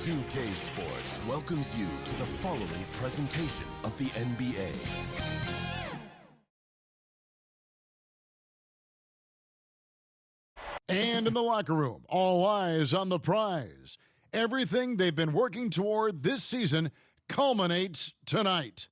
2K Sports welcomes you to the following presentation of the NBA. And in the locker room, all eyes on the prize. Everything they've been working toward this season culminates tonight.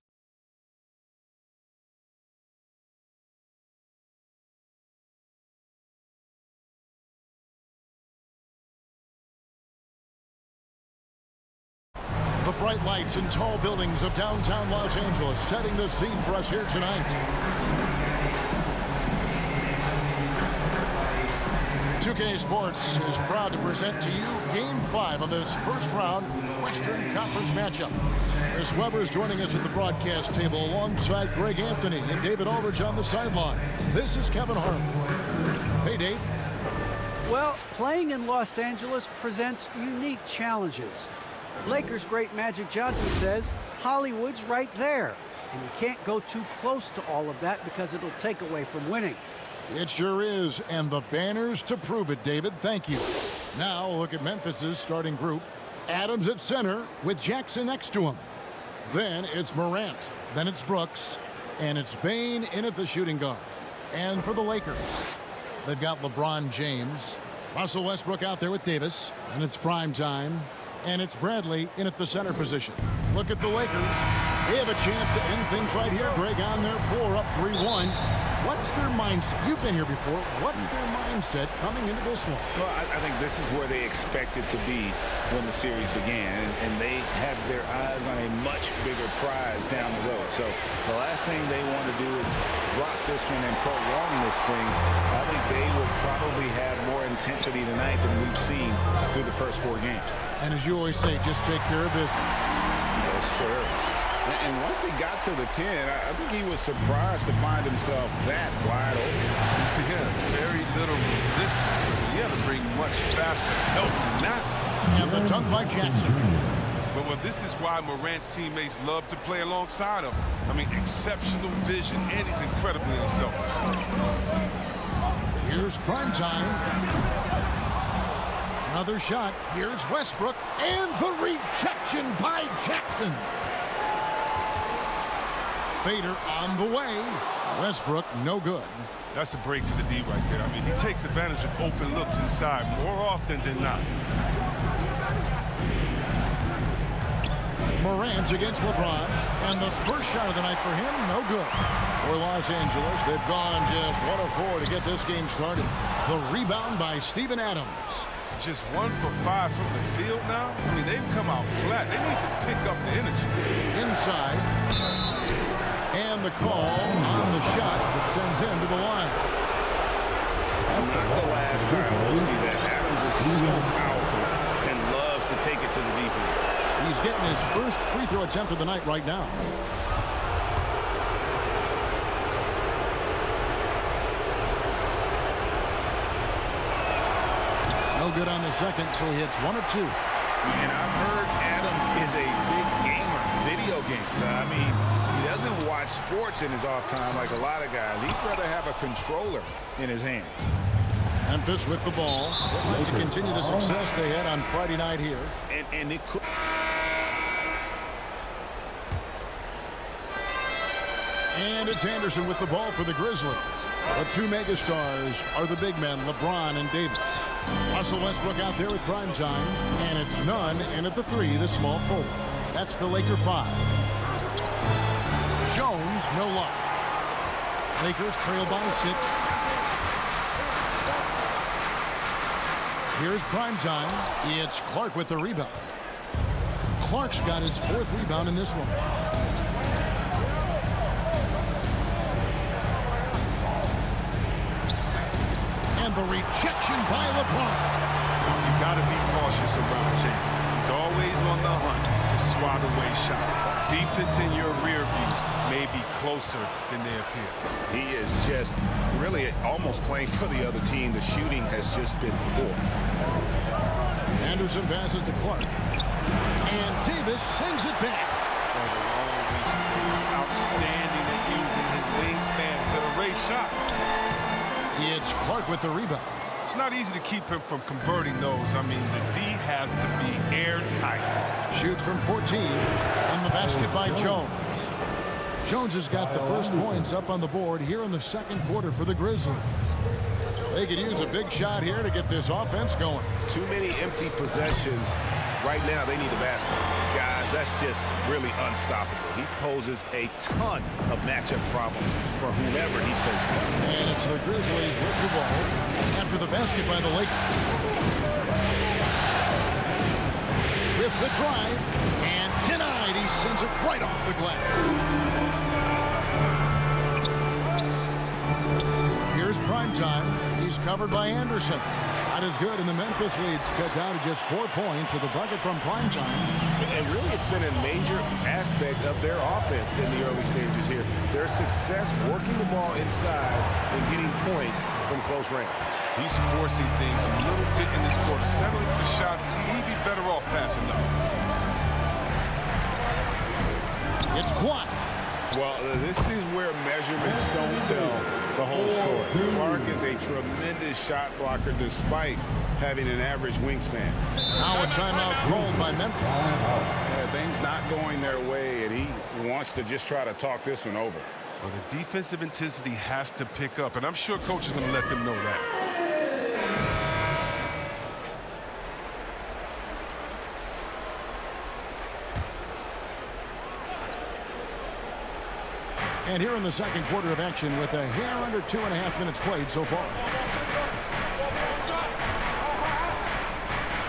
The bright lights and tall buildings of downtown Los Angeles setting the scene for us here tonight. 2K Sports is proud to present to you Game 5 of this first-round Western Conference matchup. Chris Webber is joining us at the broadcast table alongside Greg Anthony and David Aldridge on the sideline. This is Kevin Harlan. Hey, Dave. Well, playing in Los Angeles presents unique challenges. Lakers great Magic Johnson says Hollywood's right there, and you can't go too close to all of that because it'll take away from winning. It sure is, and the banners to prove it, David. Thank you. Now look at Memphis's starting group. Adams at center with Jackson next to him. Then it's Morant. Then it's Brooks. And it's Bane in at the shooting guard. And for the Lakers, they've got LeBron James. Russell Westbrook out there with Davis. And it's prime time. And it's Bradley in at the center position. Look at the Lakers. They have a chance to end things right here, Greg, on their floor, up 3-1. What's their mindset? You've been here before. What's their mindset coming into this one? Well, I think this is where they expected to be when the series began, and they have their eyes on a much bigger prize down the road. So the last thing they want to do is drop this one and prolong this thing. I think they will probably have more intensity tonight than we've seen through the first 4 games. And as you always say, just take care of business. Yes, sir. And once he got to the 10, I think he was surprised to find himself that wide open. Yeah, very little resistance. You have to bring much faster help than that. And the dunk by Jackson. But this is why Morant's teammates love to play alongside him. I mean, exceptional vision, and he's incredibly unselfish. Here's prime time. Another shot. Here's Westbrook. And the rejection by Jackson. Fader on the way. Westbrook, no good. That's a break for the D right there. I mean, he takes advantage of open looks inside more often than not. Morant against LeBron. And the first shot of the night for him, no good. For Los Angeles, they've gone just 1 of 4 to get this game started. The rebound by Steven Adams. Just 1 for 5 from the field now. I mean, they've come out flat. They need to pick up the energy. Inside. And the call on the shot that sends him to the line. Not the last time we'll see that. Adams is so powerful and loves to take it to the defense. He's getting his first free throw attempt of the night right now. No good on the second, so he hits 1 of 2. And I've heard Adams is a big gamer, video games. I mean, he doesn't watch sports in his off time like a lot of guys. He'd rather have a controller in his hand. Memphis with the ball. They'd like to continue the success they had on Friday night here. And it could... And it's Anderson with the ball for the Grizzlies. The 2 megastars are the big men, LeBron and Davis. Russell Westbrook out there with prime time. And it's Nunn in at the 3, the small forward. That's the Laker 5. Jones, no luck. Lakers trail by 6. Here's prime time. It's Clark with the rebound. Clark's got his 4th rebound in this one. And the rejection by LeBron. You got to be cautious around James. He's always on the hunt to swat away shots. Defense in your rear view may be closer than they appear. He is just really almost playing for the other team. The shooting has just been poor. Anderson passes to Clark. And Davis sends it back. He's outstanding at using his wingspan to erase shots. It's Clark with the rebound. It's not easy to keep him from converting those. I mean, the D has to be airtight. Shoots from 14. And the basket by Jones. Jones has got the first points up on the board here in the second quarter for the Grizzlies. They could use a big shot here to get this offense going. Too many empty possessions. Right now, they need a basket. Guys, that's just really unstoppable. He poses a ton of matchup problems for whomever he's facing. And it's the Grizzlies with the ball after the basket by the Lakers. With the drive, and denied. He sends it right off the glass. Here's prime time. He's covered by Anderson. Shot is good, and the Memphis lead's cut down to just 4 points with a bucket from prime time. And really, it's been a major aspect of their offense in the early stages here. Their success working the ball inside and getting points from close range. He's forcing things a little bit in this quarter. Settling for shots, he'd be better off passing them. It's blocked. Well, this is where measurements don't tell the whole story. Clark is a tremendous shot blocker despite having an average wingspan. Now a timeout called by Memphis. Things not going their way, and he wants to just try to talk this one over. Well, the defensive intensity has to pick up, and I'm sure coach is going to let them know that. And here in the second quarter of action with a hair under 2.5 minutes played so far.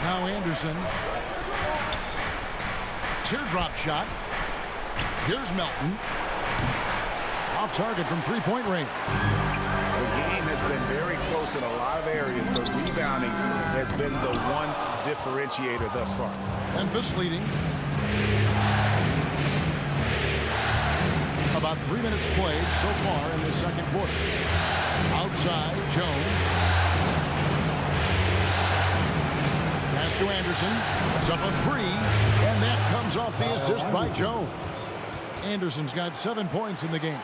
Now Anderson. Teardrop shot. Here's Melton. Off target from three-point range. The game has been very close in a lot of areas, but rebounding has been the one differentiator thus far. Memphis leading. About 3 minutes played so far in the second quarter. Outside, Jones. Pass to Anderson. It's up a three, and that comes off the assist by Jones. Anderson's got 7 points in the game.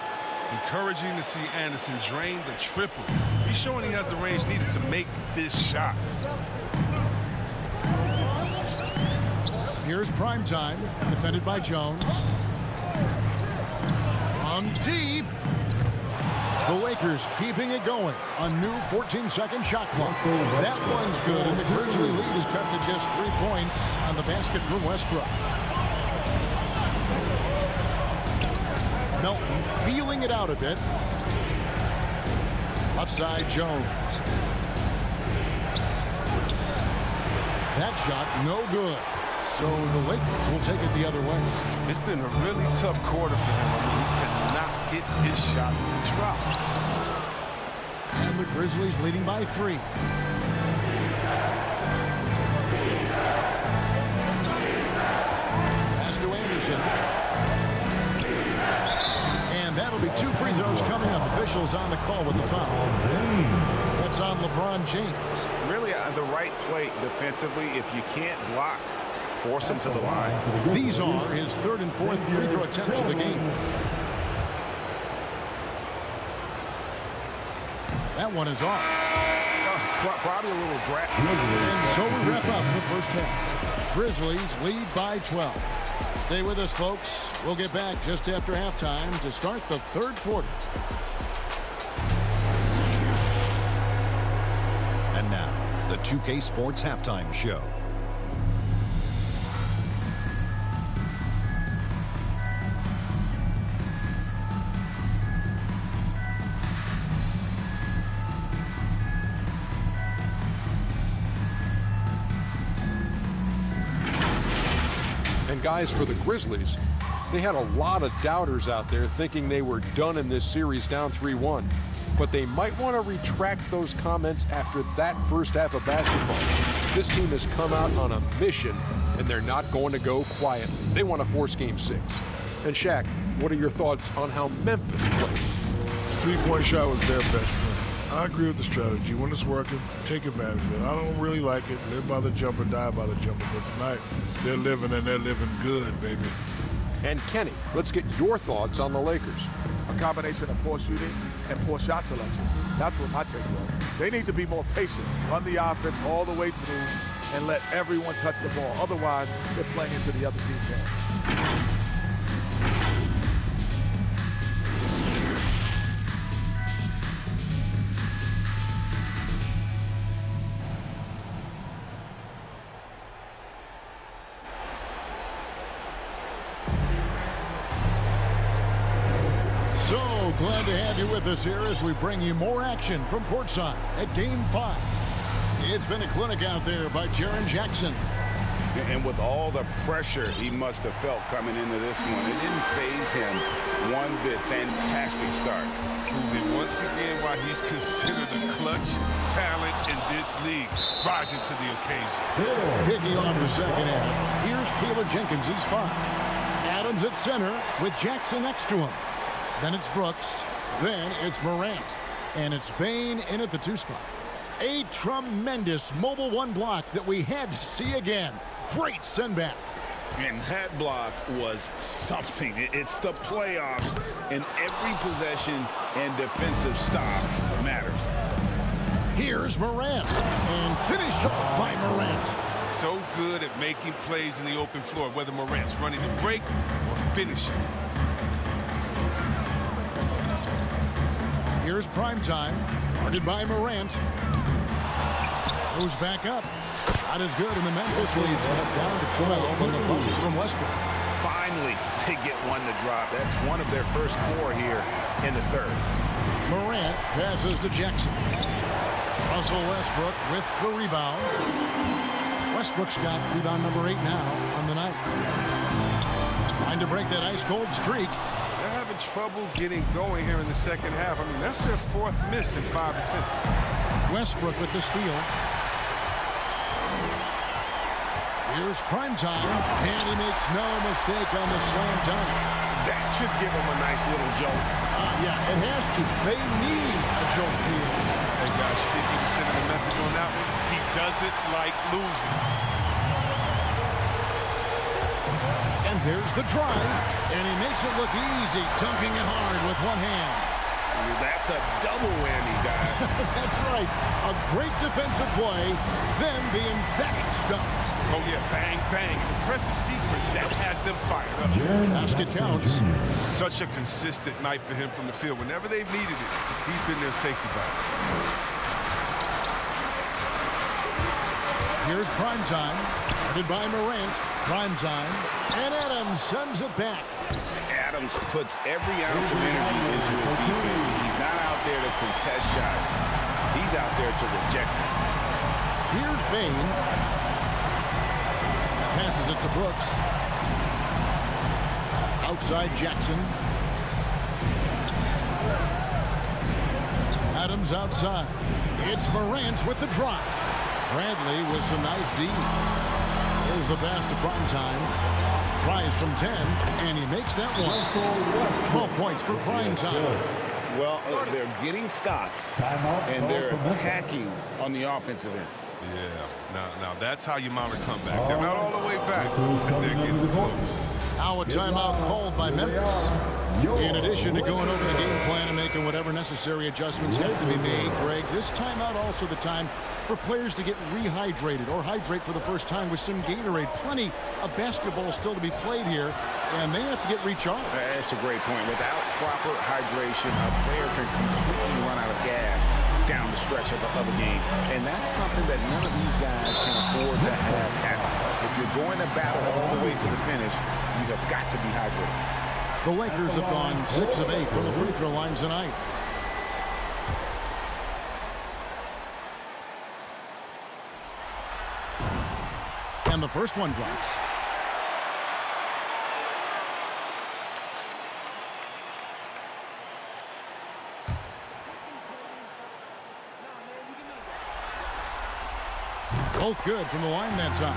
Encouraging to see Anderson drain the triple. He's showing he has the range needed to make this shot. Here's prime time, defended by Jones. From deep. The Lakers keeping it going. A new 14-second shot clock. That one's good, and the Grizzly lead is cut to just 3 points on the basket from Westbrook. Melton feeling it out a bit. Left side, Jones. That shot, no good. So the Lakers will take it the other way. It's been a really tough quarter for him. I mean, he cannot get his shots to drop. And the Grizzlies leading by 3. Pass to Anderson. And that'll be 2 free throws coming up. Officials on the call with the foul. That's on LeBron James. Really the right play defensively. If you can't block, force him to the line. These are his 3rd and 4th free throw attempts of the game. That one is off. Probably a little drag. And so we wrap up the first half. Grizzlies lead by 12. Stay with us, folks. We'll get back just after halftime to start the 3rd quarter. And now, the 2K Sports Halftime Show. And guys, for the Grizzlies, they had a lot of doubters out there thinking they were done in this series down 3-1. But they might want to retract those comments after that first half of basketball. This team has come out on a mission, and they're not going to go quietly. They want to force Game 6. And Shaq, what are your thoughts on how Memphis played? 3-point shot was their best friend. I agree with the strategy. When it's working, take advantage of it. I don't really like it. Live by the jumper, die by the jumper. But tonight, they're living, and they're living good, baby. And Kenny, let's get your thoughts on the Lakers. A combination of poor shooting and poor shot selection. That's what my take was. They need to be more patient, run the offense all the way through, and let everyone touch the ball. Otherwise, they're playing into the other team's hands. So glad to have you with us here as we bring you more action from courtside at Game 5. It's been a clinic out there by Jaren Jackson. And with all the pressure he must have felt coming into this one, it didn't faze him one bit. Fantastic start. Proving once again why he's considered a clutch talent in this league, rising to the occasion. Kicking off the second half, here's Taylor Jenkins' 5. Adams at center with Jackson next to him. Then it's Brooks. Then it's Morant. And it's Bane in at the 2 spot. A tremendous mobile 1 block that we had to see again. Great send back. And that block was something. It's the playoffs, and every possession and defensive stop matters. Here's Morant. And finished off by Morant. So good at making plays in the open floor, whether Morant's running the break or finishing. Here's primetime, guarded by Morant. Goes back up. Shot is good, and the Memphis leads down to 12 from the bucket from Westbrook. Finally, they get one to drop. That's one of their first 4 here in the third. Morant passes to Jackson. Russell Westbrook with the rebound. Westbrook's got rebound number 8 now on the night. Trying to break that ice-cold streak. They're having trouble getting going here in the second half. I mean, that's their 4th miss in 5 attempts. Westbrook with the steal. Here's primetime, and he makes no mistake on the slam dunk. That should give them a nice little jolt. Yeah, it has to. They need a jolt here. Hey, guys, you think he was sending a message on that one? He doesn't like losing. And there's the drive, and he makes it look easy, dunking it hard with one hand. That's a double whammy, guys. That's right. A great defensive play, then the emphatic stuff. Oh, yeah, bang, bang. Impressive sequence that has them fired up. Basket counts. Such a consistent night for him from the field. Whenever they've needed it, he's been their safety valve. Here's primetime, guarded by Morant. Primetime, and Adams sends it back. Adams puts every ounce of energy into his defense. He's not out there to contest shots. He's out there to reject them. Here's Bane. Passes it to Brooks. Outside Jackson. Adams outside. It's Morant with the drive. Bradley with some nice D. There's the pass to primetime. Tries from 10, and he makes that one. 12 points for primetime. Well, they're getting stops, and they're attacking on the offensive end. Yeah, now that's how you mount a comeback. They're not all the way back, but they're getting close. Now a timeout called by Memphis. In addition to going over the game plan and making whatever necessary adjustments have to be made, Greg, this timeout also the time for players to get rehydrated or hydrate for the first time with some Gatorade. Plenty of basketball still to be played here, and they have to get recharged. That's a great point. Without proper hydration, a player can completely run out of gas down the stretch of a game. And that's something that none of these guys can afford to have happen. If you're going to battle all the way to the finish, you have got to be hydrated. The Lakers have gone 6 of 8 from the free throw line tonight. And the first one drops. Both good from the line that time.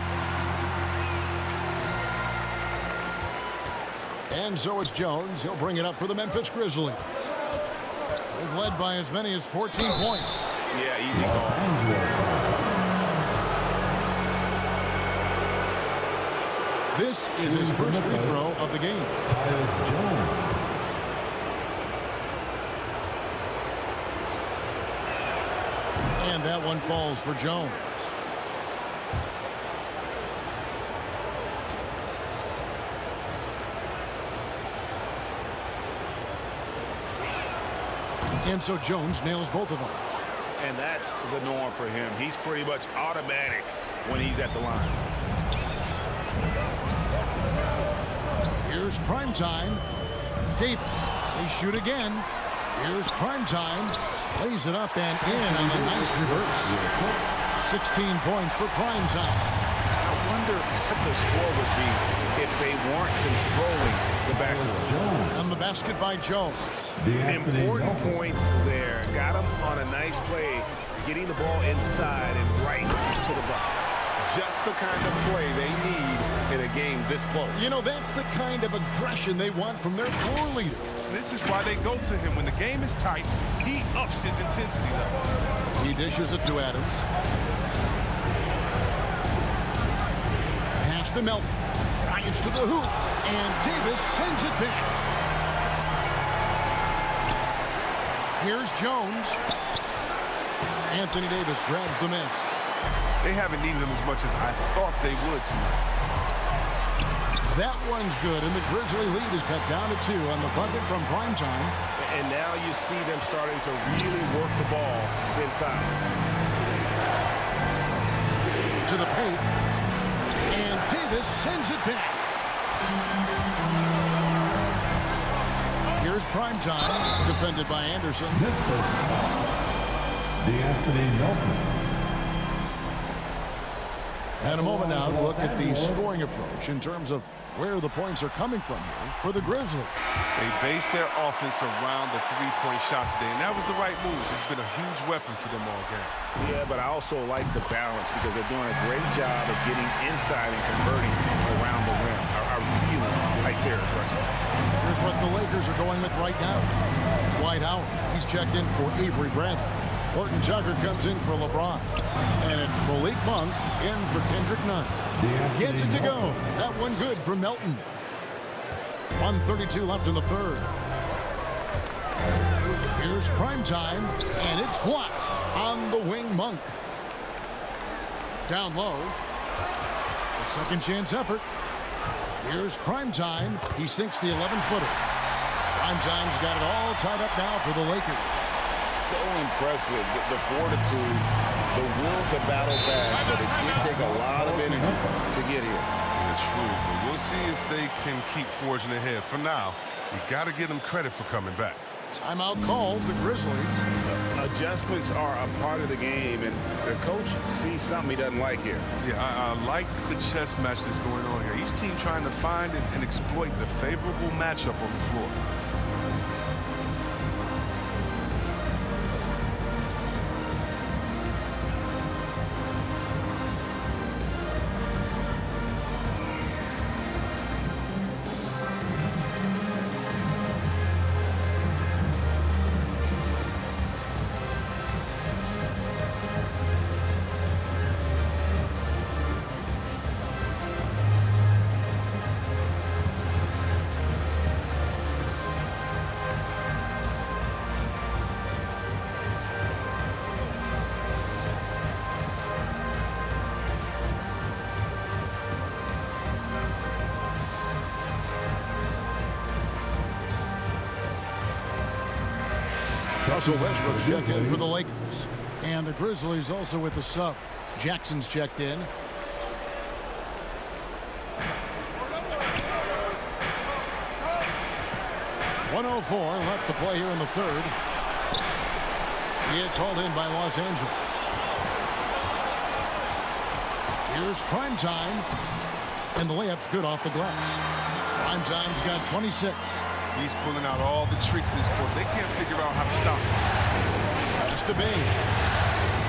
And so it's Jones. He'll bring it up for the Memphis Grizzlies. They've led by as many as 14 points. Yeah, easy call. This is his first free throw of the game. And that one falls for Jones. And so Jones nails both of them. And that's the norm for him. He's pretty much automatic when he's at the line. Here's primetime. Davis. They shoot again. Here's primetime. Lays it up and in on the nice reverse. 16 points for primetime. I wonder what the score would be if they weren't controlling the backcourt. And the basket by Jones. Important points there. Got him on a nice play, getting the ball inside and right to the bucket. Just the kind of play they need in a game this close. You know, that's the kind of aggression they want from their floor leader. This is why they go to him. When the game is tight, he ups his intensity level. He dishes it to Adams. Pass to Melton. Drives to the hoop. And Davis sends it back. Here's Jones. Anthony Davis grabs the miss. They haven't needed him as much as I thought they would tonight. That one's good, and the Grizzly lead is cut down to 2 on the bucket from primetime. And now you see them starting to really work the ball inside. To the paint. And Davis sends it back. Here's primetime, defended by Anderson. D'Anthony Melton. And a moment now to look at the scoring approach in terms of where the points are coming from here for the Grizzlies. They based their offense around the three-point shot today, and that was the right move. It's been a huge weapon for them all game. Yeah, but I also like the balance because they're doing a great job of getting inside and converting around the rim. I really like their aggressiveness. Here's what the Lakers are going with right now. Dwight Howard. He's checked in for Avery Bradley. Horton Tucker comes in for LeBron. And it's Malik Monk in for Kendrick Nunn. Gets it to go. That one good for Melton. 1:32 left in the third. Here's primetime, and it's blocked on the wing. Monk. Down low. A second chance effort. Here's primetime. He sinks the 11-footer. Primetime's got it all tied up now for the Lakers. So impressive, the fortitude, the will to battle back, but it did take a lot of energy to get here. Yeah, true, but we'll see if they can keep forging ahead. For now, you got to give them credit for coming back. Timeout called, the Grizzlies. Adjustments are a part of the game, and the coach sees something he doesn't like here. Yeah, I like the chess match that's going on here. Each team trying to find and exploit the favorable matchup on the floor. Russell Westbrook's checked in for the Lakers. And the Grizzlies also with the sub. Jackson's checked in. .104 left to play here in the third. It's hauled in by Los Angeles. Here's primetime. And the layup's good off the glass. Primetime's got 26. He's pulling out all the tricks this quarter. They can't figure out how to stop him. Pass to Bain.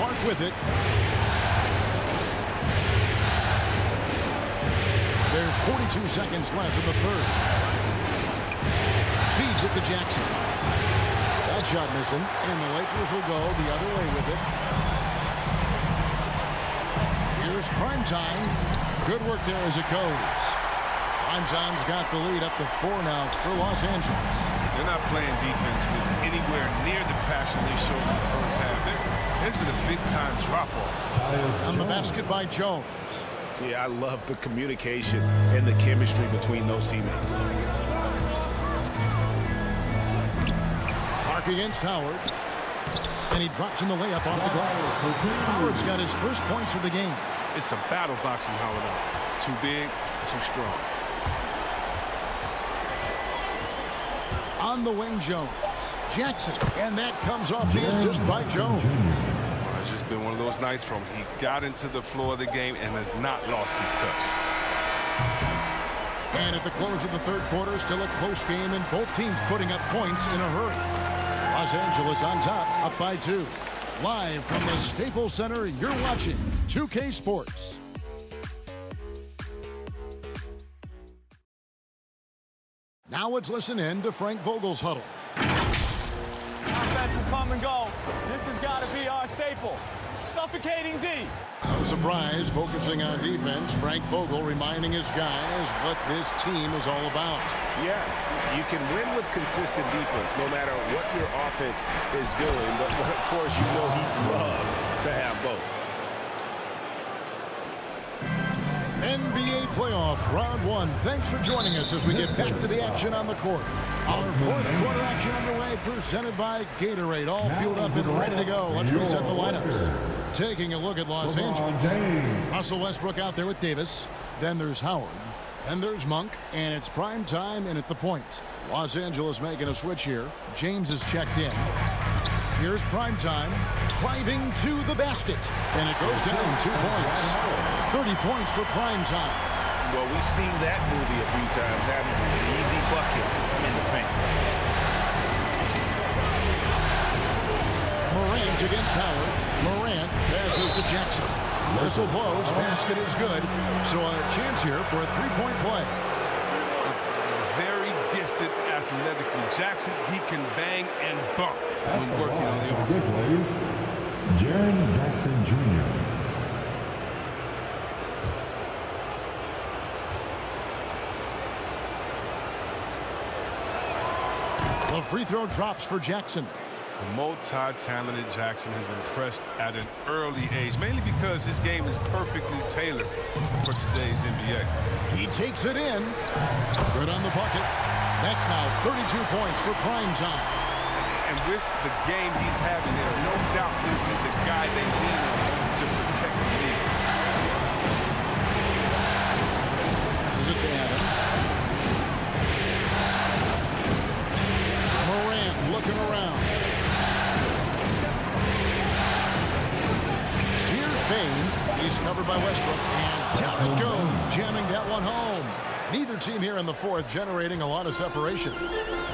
Clark with it. There's 42 seconds left in the third. Feeds it to Jackson. That shot missing, and the Lakers will go the other way with it. Here's primetime. Good work there as it goes. Primetime's got the lead up to 4 now for Los Angeles. They're not playing defense with anywhere near the passion they showed in the first half. There's been a big-time drop-off. On the basket by Jones. Yeah, I love the communication and the chemistry between those teammates. Mark against Howard. And he drops in the layup off the glass. Howard's got his first points of the game. It's a battle boxing Howard out. Too big, too strong. On the wing, Jones. Jackson. And that comes off the assist by Jones. It's just been one of those nights from he got into the floor of the game and has not lost his touch. And at the close of the third quarter, still a close game, and both teams putting up points in a hurry. Los Angeles on top, up by 2. Live from the Staples Center, you're watching 2K Sports. Now let's listen in to Frank Vogel's huddle. Offensive come and go. This has got to be our staple. Suffocating D. No surprise, focusing on defense, Frank Vogel reminding his guys what this team is all about. Yeah, you can win with consistent defense no matter what your offense is doing, but of course you know he'd love to have both. NBA playoff round 1. Thanks for joining us as we get back to the action on the court. Our fourth quarter action underway, presented by Gatorade. All fueled up and ready to go. Let's reset the lineups. Taking a look at Los Angeles. Russell Westbrook out there with Davis. Then there's Howard. Then there's Monk. And it's prime time and at the point. Los Angeles making a switch here. James is checked in. Here's prime time. Driving to the basket. And it goes down 2 points. 30 points for prime time. Well, we've seen that movie a few times, haven't we? An easy bucket in the paint. Morant against Howard. Morant passes to Jackson. Whistle blows. Basket is good. So a chance here for a three-point play. Very gifted athletically. Jackson, he can bang and bump when working on the offense. Jaren Jackson Jr. The free throw drops for Jackson. The multi-talented Jackson has impressed at an early age, mainly because his game is perfectly tailored for today's NBA. He takes it in. Good on the bucket. That's now 32 points for prime time. And with the game he's having, there's no doubt he'll be the guy they need to protect the lead. Passes it to Adams. Morant looking around. Here's Payne. He's covered by Westbrook. And down it goes, jamming that one home. Neither team here in the fourth generating a lot of separation.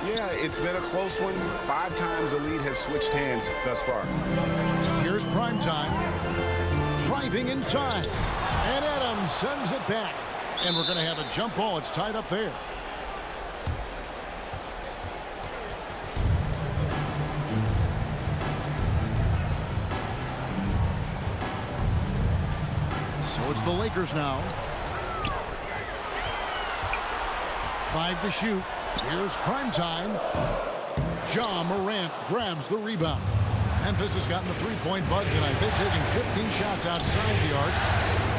Yeah, it's been a close one. 5 times the lead has switched hands thus far. Here's prime time. Driving inside. And Adams sends it back. And we're going to have a jump ball. It's tied up there. So it's the Lakers now. 5 to shoot. Here's prime time. Ja Morant grabs the rebound. Memphis has gotten the three-point bug tonight. They're taking 15 shots outside the arc.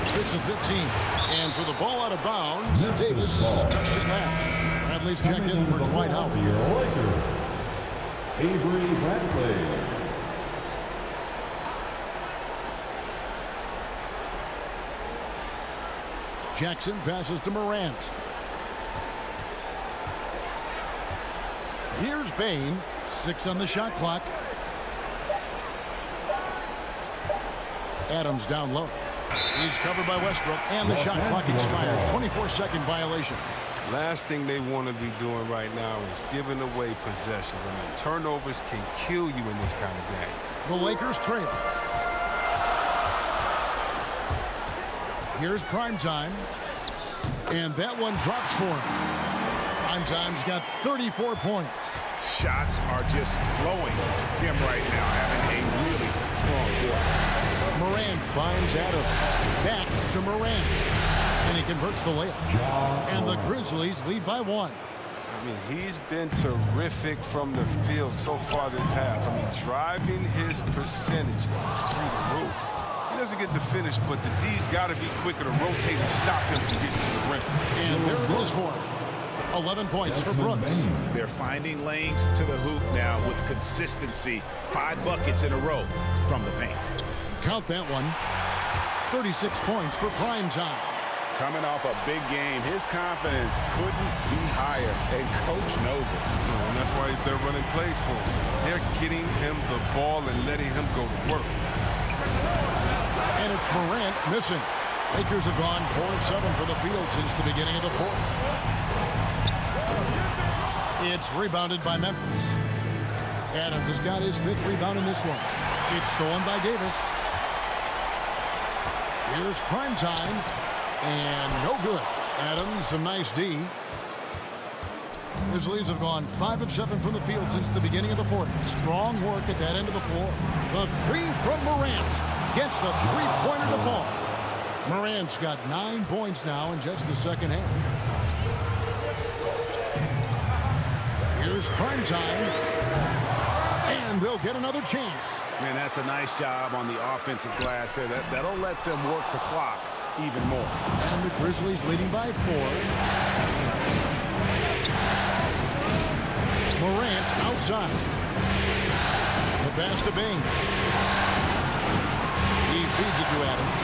6 of 15. And for the ball out of bounds, Davis touched it last. Bradley's checked in for Dwight Howard. Avery Bradley. Jackson passes to Morant. Here's Payne. 6 on the shot clock. Adams down low. He's covered by Westbrook, and the shot clock expires. 24-second violation. Last thing they want to be doing right now is giving away possessions. I mean, turnovers can kill you in this kind of game. The Lakers trail. Here's prime time. And that one drops for him. Prime time's got 34 points. Shots are just flowing for him right now, having a really strong quarter. Morant finds Adams. Back to Morant. And he converts the layup. And the Grizzlies lead by 1. I mean, he's been terrific from the field so far this half. I mean, driving his percentage through the roof. He doesn't get the finish, but the D's got to be quicker to rotate and stop him from getting to the rim. And there it is for him. 11 points for Brooks. They're finding lanes to the hoop now with consistency. 5 buckets in a row from the paint. Count that one. 36 points for prime time. Coming off a big game, his confidence couldn't be higher, and coach knows it. And that's why they're running plays for him. They're getting him the ball and letting him go to work. And it's Morant missing. Lakers have gone 4 of 7 for the field since the beginning of the fourth. It's rebounded by Memphis. Adams has got his 5th rebound in this one. It's stolen by Davis. Here's prime time. And no good. Adams, some nice D. Grizzlies have gone 5 of 7 from the field since the beginning of the fourth. Strong work at that end of the floor. The 3 from Morant gets the 3-pointer to fall. Morant's got 9 points now in just the second half. Here's prime time. And they'll get another chance. And that's a nice job on the offensive glass there. That'll let them work the clock even more. And the Grizzlies leading by 4. Morant outside. The pass to Bain. He feeds it to Adams.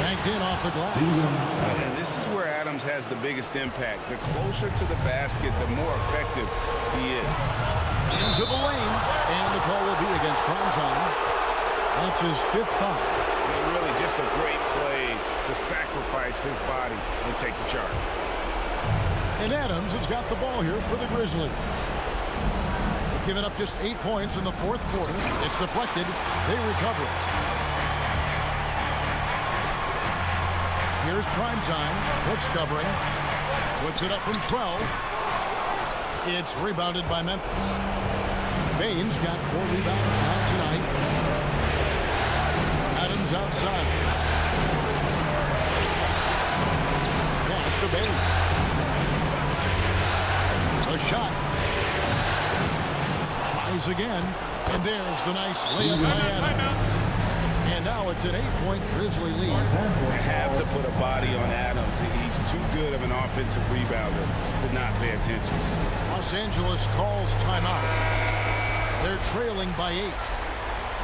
Banked in off the glass. And this is where Adams has the biggest impact. The closer to the basket, the more effective he is. Into the lane. And the call will be against prime time. That's his 5th foul. And really just a great play to sacrifice his body and take the charge. And Adams has got the ball here for the Grizzlies. They've given up just 8 points in the fourth quarter. It's deflected. They recover it. Here's prime time. Brooks covering. Puts it up from 12. It's rebounded by Memphis. Bain's got 4 rebounds now tonight. Adams outside. Pass to Bain. A shot. Tries again. And there's the nice layup by Adams. And now it's an 8-point Grizzly lead. You have to put a body on Adams. He's too good of an offensive rebounder to not pay attention. Los Angeles calls timeout. They're trailing by 8.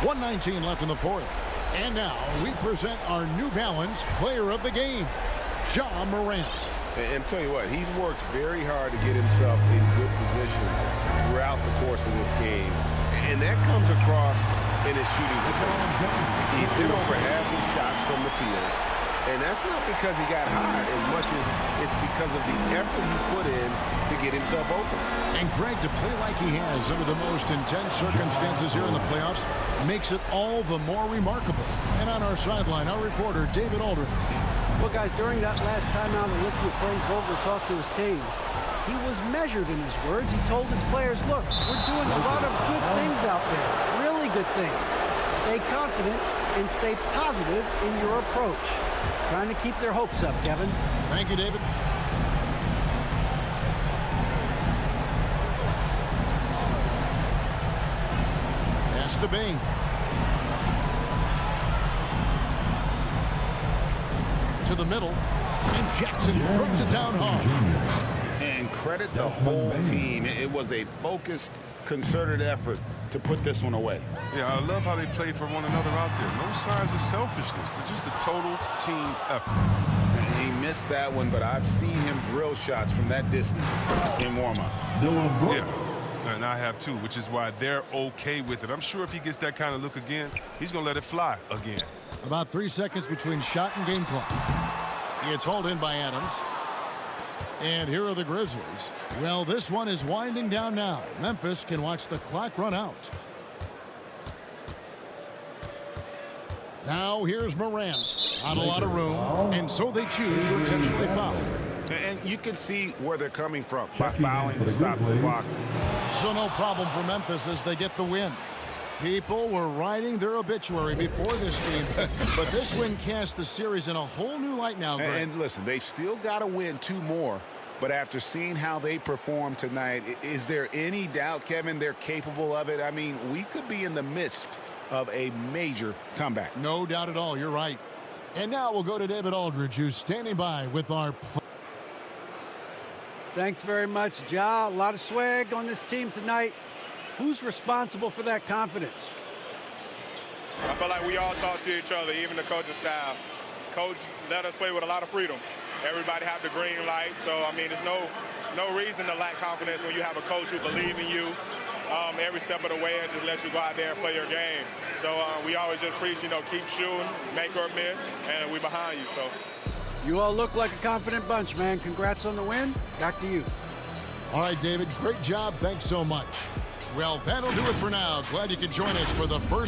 1:19 left in the fourth. And now we present our New Balance player of the game, Ja Morant. And tell you what, he's worked very hard to get himself in good position throughout the course of this game. And that comes across in his shooting percentage. He's hit over half his shots from the field. And that's not because he got hot as much as it's because of the effort he put in to get himself open. And Greg, to play like he has under the most intense circumstances here in the playoffs makes it all the more remarkable. And on our sideline, our reporter, David Aldridge. Well, guys, during that last timeout and listening to Frank Vogel talk to his team, he was measured in his words. He told his players, look, we're doing a lot of good things out there, really good things. Stay confident and stay positive in your approach. Trying to keep their hopes up, Kevin. Thank you, David. Pass to Bain. To the middle. And Jackson throws it down hard. And credit the whole team. It was a focused, concerted effort to put this one away. Yeah, I love how they play for one another out there. No signs of selfishness. They're just a total team effort. And he missed that one, but I've seen him drill shots from that distance in warm-up. Yeah, and I have too, which is why they're okay with it. I'm sure if he gets that kind of look again, he's going to let it fly again. About 3 seconds between shot and game clock. It's hauled in by Adams. And here are the Grizzlies. Well, this one is winding down now. Memphis can watch the clock run out. Now here's Morant. Not a lot of room, and so they choose to intentionally foul. And you can see where they're coming from by fouling to stop the clock. So no problem for Memphis as they get the win. People were writing their obituary before this game, but this win cast the series in a whole new light now, Greg. And listen, they've still got to win 2 more, but after seeing how they performed tonight, is there any doubt, Kevin, they're capable of it? I mean, we could be in the midst of a major comeback. No doubt at all, you're right. And now we'll go to David Aldridge, who's standing by with our Thanks very much, Ja. A lot of swag on this team tonight. Who's responsible for that confidence? I feel like we all talk to each other, even the coaching staff. Coach let us play with a lot of freedom. Everybody have the green light, so I mean, there's no reason to lack confidence when you have a coach who believes in you every step of the way and just let you go out there and play your game. So we always just preach, keep shooting, make or miss, and we behind you. So you all look like a confident bunch, man. Congrats on the win. Back to you. All right, David, great job. Thanks so much. Well, that'll do it for now. Glad you could join us for the first